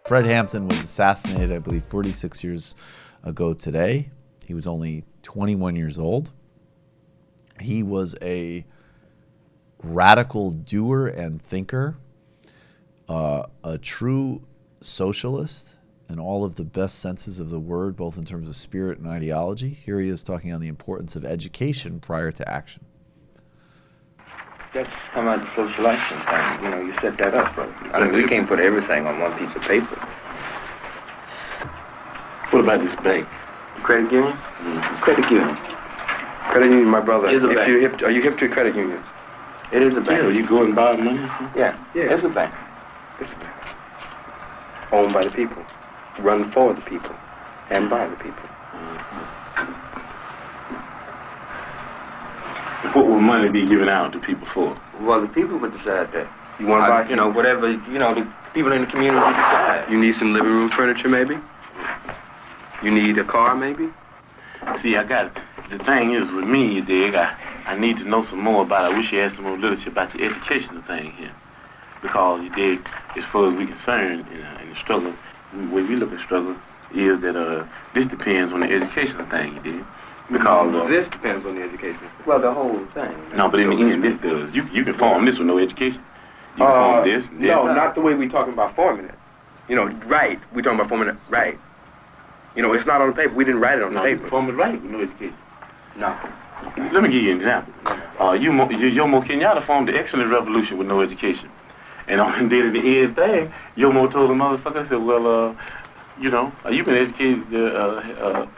Fred Hampton was assassinated, I believe, 46 years ago today. He was only 21 years old. He was a radical doer and thinker, a true socialist in all of the best senses of the word, both in terms of spirit and ideology. Here he is talking on the importance of education prior to action. That's come out of socialization thing. You know, you set that up, bro. I mean, we can't put everything on one piece of paper. What about this bank? Credit union? Mm-hmm. Credit union. Credit union, my brother. Is a bank. You're hip, are you hip to credit unions? It is a bank. Yeah, you go and borrow money? Yeah, it's a bank. It's a bank. Owned by the people. Run for the people. And by the people. What will money be given out to people for? Well, the people would decide that. You want to buy, you know, whatever, you know, the people in the community decide. You need some living room furniture, maybe? You need a car, maybe? See, the thing is with me, you dig, I need to know some more about it. I wish you had some more literature about the educational thing here. Because, you dig, as far as we're concerned in the struggle, the way we look at struggle is that this depends on the educational thing, you dig. Because this depends on the education. Well, the whole thing. No, but in the end, this does. You can form this with no education. You can form this. No, not the way we're talking about forming it. You know, right. We're talking about forming it right. You know, it's not on the paper. We didn't write it on the paper. You form it right with no education. No. Let me give you an example. Jomo Kenyatta formed the excellent revolution with no education. And on the day of the end thing, Jomo told the motherfucker, said, well, you know, you can educate,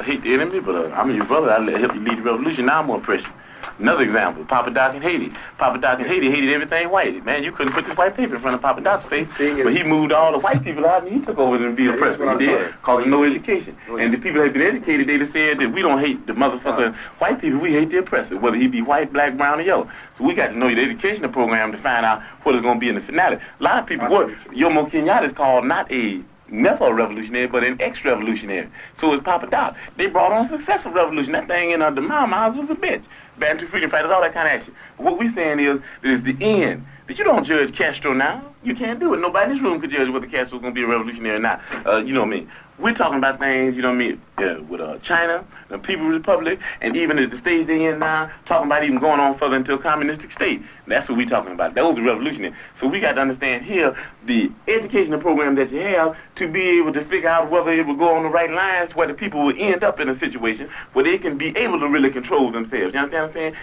hate the enemy, but I'm your brother. I'll help you lead the revolution. Now I'm going to oppress you. Another example, Papa Doc in Haiti. Papa Doc in Haiti hated everything white. Man, you couldn't put this white paper in front of Papa Doc's face, but he moved all the white people out and he took over and be oppressed. He did, because of no education. And the people that had been educated, they just said that we don't hate the motherfucking white people, we hate the oppressor, whether he be white, black, brown, or yellow. So we got to know the educational program to find out what it's going to be in the finale. A lot of people, Jomo Kenyatta is called never a revolutionary, but an ex-revolutionary. So is Papa Doc. They brought on a successful revolution. That thing in the Mao's was a bitch. Bantu freedom fighters, all that kind of action. But what we're saying is that it's the end. That you don't judge Castro now. You can't do it. Nobody in this room could judge whether Castro's going to be a revolutionary or not. You know what I mean? We're talking about things, you know what I mean, with China, the People's Republic, and even at the stage they're in now, talking about even going on further into a communistic state. That's what we're talking about. Those are revolutionary. So we got to understand here the educational program that you have to be able to figure out whether it will go on the right lines, where the people will end up in a situation where they can be able to really control themselves. You understand what I'm saying?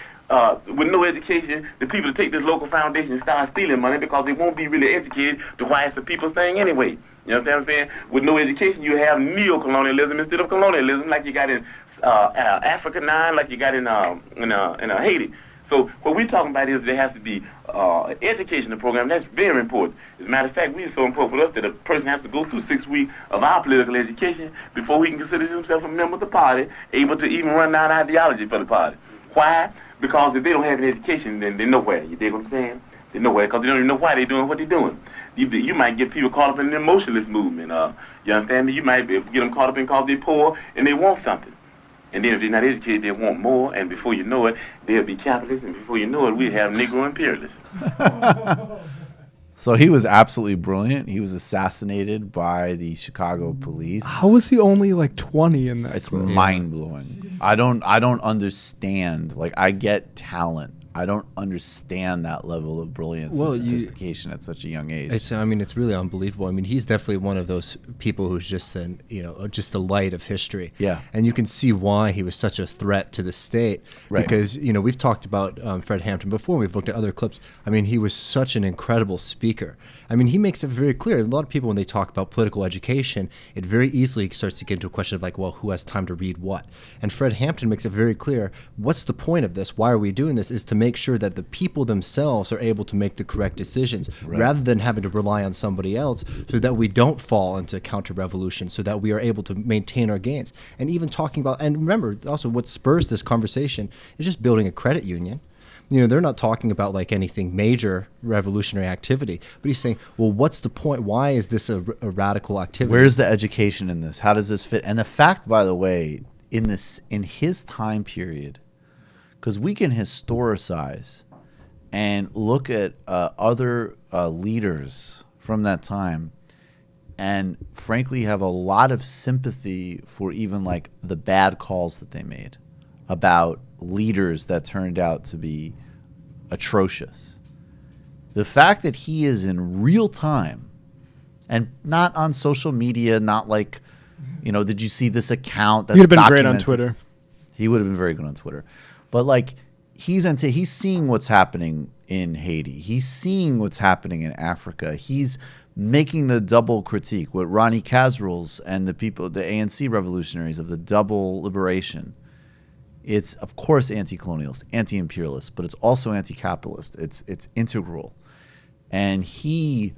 With no education, the people take this local foundation and start stealing money because they won't be really educated to why it's a people's thing anyway. You understand what I'm saying? With no education, you have neo-colonialism instead of colonialism, like you got in Africa now, like you got in Haiti. So what we're talking about is there has to be an educational program. That's very important. As a matter of fact, it's so important for us that a person has to go through 6 weeks of our political education before he can consider himself a member of the party, able to even run down ideology for the party. Why? Because if they don't have an education, then they're nowhere. You dig what I'm saying? They're nowhere because they don't even know why they're doing what they're doing. You might get people caught up in the emotionalist movement. You understand me? You might get them caught up in because they're poor and they want something. And then if they're not educated, they want more. And before you know it, they'll be capitalists. And before you know it, we have Negro imperialists. So he was absolutely brilliant. He was assassinated by the Chicago police. How was he only like 20 in that? It's mind-blowing. I don't understand. Like, I get talent. I don't understand that level of brilliance and sophistication at such a young age. It's really unbelievable. I mean, he's definitely one of those people who's just just a light of history. Yeah. And you can see why he was such a threat to the state. Right. Because, we've talked about Fred Hampton before. We've looked at other clips. I mean, he was such an incredible speaker. I mean, he makes it very clear. A lot of people, when they talk about political education, it very easily starts to get into a question of like, well, who has time to read what? And Fred Hampton makes it very clear, what's the point of this? Why are we doing this? Is to make sure that the people themselves are able to make the correct decisions, rather than having to rely on somebody else, so that we don't fall into counter-revolution, so that we are able to maintain our gains. And even talking about, and remember, also what spurs this conversation is just building a credit union. They're not talking about like anything major revolutionary activity, but he's saying, well, what's the point? Why is this a radical activity? Where's the education in this? How does this fit? And the fact, by the way, in his time period, because we can historicize and look at other leaders from that time, and frankly have a lot of sympathy for even like the bad calls that they made about leaders that turned out to be atrocious. The fact that he is in real time and not on social media, not like, did you see this account that's He'd have been great on documented? Twitter. He would have been very good on Twitter. But like he's seeing what's happening in Haiti. He's seeing what's happening in Africa. He's making the double critique with Ronnie Kasrils and the people, the ANC revolutionaries of the double liberation. It's of course anti-colonialist, anti-imperialist, but it's also anti-capitalist. It's integral. And he's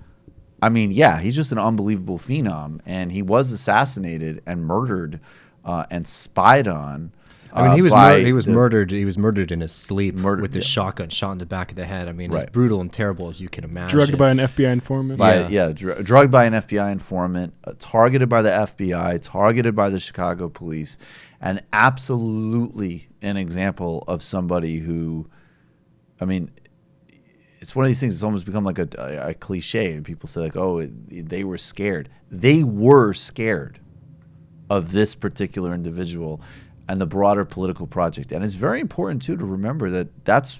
just an unbelievable phenom. And he was assassinated and murdered and spied on. I mean, he was murdered. He was murdered in his sleep with the shotgun shot in the back of the head. I mean, Right. as brutal and terrible as you can imagine. Drugged by an FBI informant. Drugged by an FBI informant, targeted by the FBI, targeted by the Chicago police, and absolutely an example of somebody who, I mean, it's one of these things. It's almost become like a cliche, and people say like, "Oh, they were scared." They were scared of this particular individual and the broader political project. And it's very important, too, to remember that that's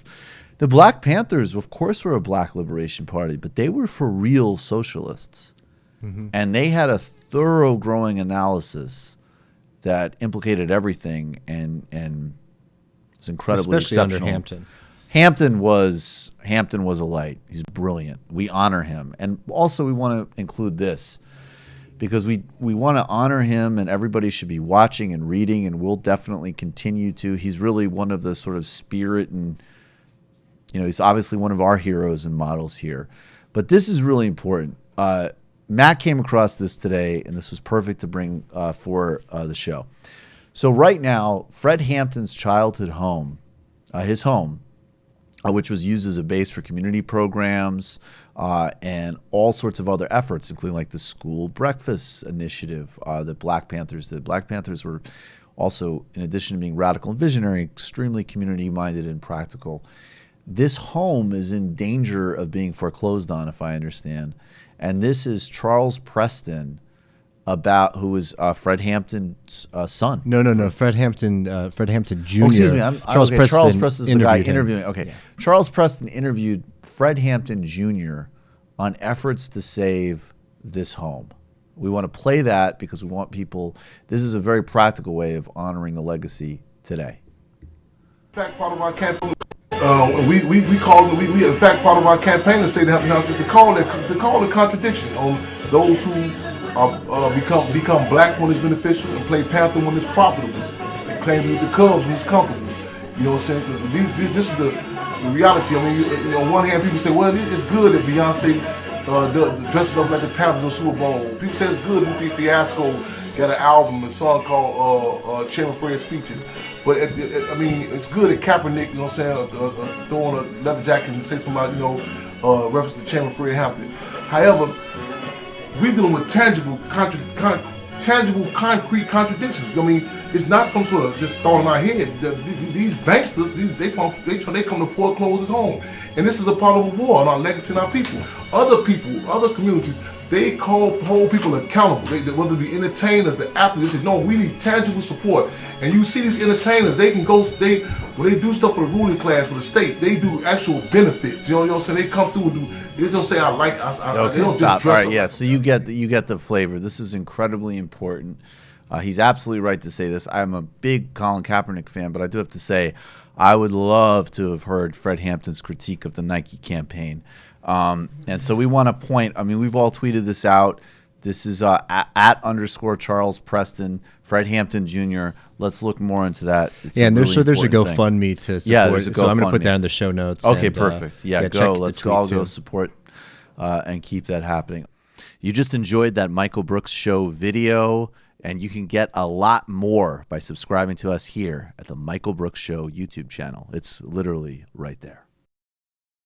the Black Panthers, of course, were a black liberation party, but they were for real socialists. Mm-hmm. And they had a thorough growing analysis that implicated everything and was incredibly Especially exceptional. under Hampton. Hampton was a light. He's brilliant. We honor him. And also we want to include this, because we want to honor him, and everybody should be watching and reading, and we'll definitely continue to. He's really one of the sort of spirit, and he's obviously one of our heroes and models here. But this is really important. Matt came across this today, and this was perfect to bring for the show. So right now, Fred Hampton's childhood home, his home, which was used as a base for community programs and all sorts of other efforts, including like the school breakfast initiative that Black Panthers did. Black Panthers were also, in addition to being radical and visionary, extremely community-minded and practical. This home is in danger of being foreclosed on, if I understand. And this is Charles Preston, who is Fred Hampton's son. No. Fred Hampton Jr. Oh, excuse me. Charles Preston is the guy interviewing. Okay. Yeah. Charles Preston interviewed Fred Hampton Jr. on efforts to save this home. We want to play that because we want people. This is a very practical way of honoring the legacy today. In fact, part of our campaign, we in fact part of our campaign to say the Hampton House is to call the contradiction on those who become black when it's beneficial and play Panther when it's profitable, and claim to be the Cubs when it's comfortable. You know what I'm saying? This is the reality. I mean, on one hand, people say, well, it's good that Beyonce dresses up like the Panthers on Super Bowl. People say it's good that Fiasco got an album, a song called Chairman Fred's Speeches. But I mean, it's good that Kaepernick, you know what I'm saying, throwing a leather jacket and say somebody, reference to Chairman Fred Hampton. However, we're dealing with tangible, concrete contradictions. I mean, it's not some sort of just thought in our head. These banksters, they come to foreclose his home, and this is a part of a war on our legacy and our people. Other communities, they hold people accountable. Whether it be entertainers, the athletes, they say, no, we need tangible support. And you see these entertainers, when they do stuff for the ruling class, for the state, they do actual benefits. You know what I'm saying? They come through and they don't say, they don't Stop. Just All right, up. yeah, so you get the flavor. This is incredibly important. He's absolutely right to say this. I'm a big Colin Kaepernick fan, but I do have to say I would love to have heard Fred Hampton's critique of the Nike campaign. And so we want to point, I mean, we've all tweeted this out. This is @ Charles Preston, Fred Hampton Jr. Let's look more into that. It's and there's a thing. GoFundMe to support. Yeah, there's a so I'm going to put GoFundMe. that in the show notes. Okay, and, perfect. Go. Let's all go support and keep that happening. You just enjoyed that Michael Brooks Show video, and you can get a lot more by subscribing to us here at the Michael Brooks Show YouTube channel. It's literally right there.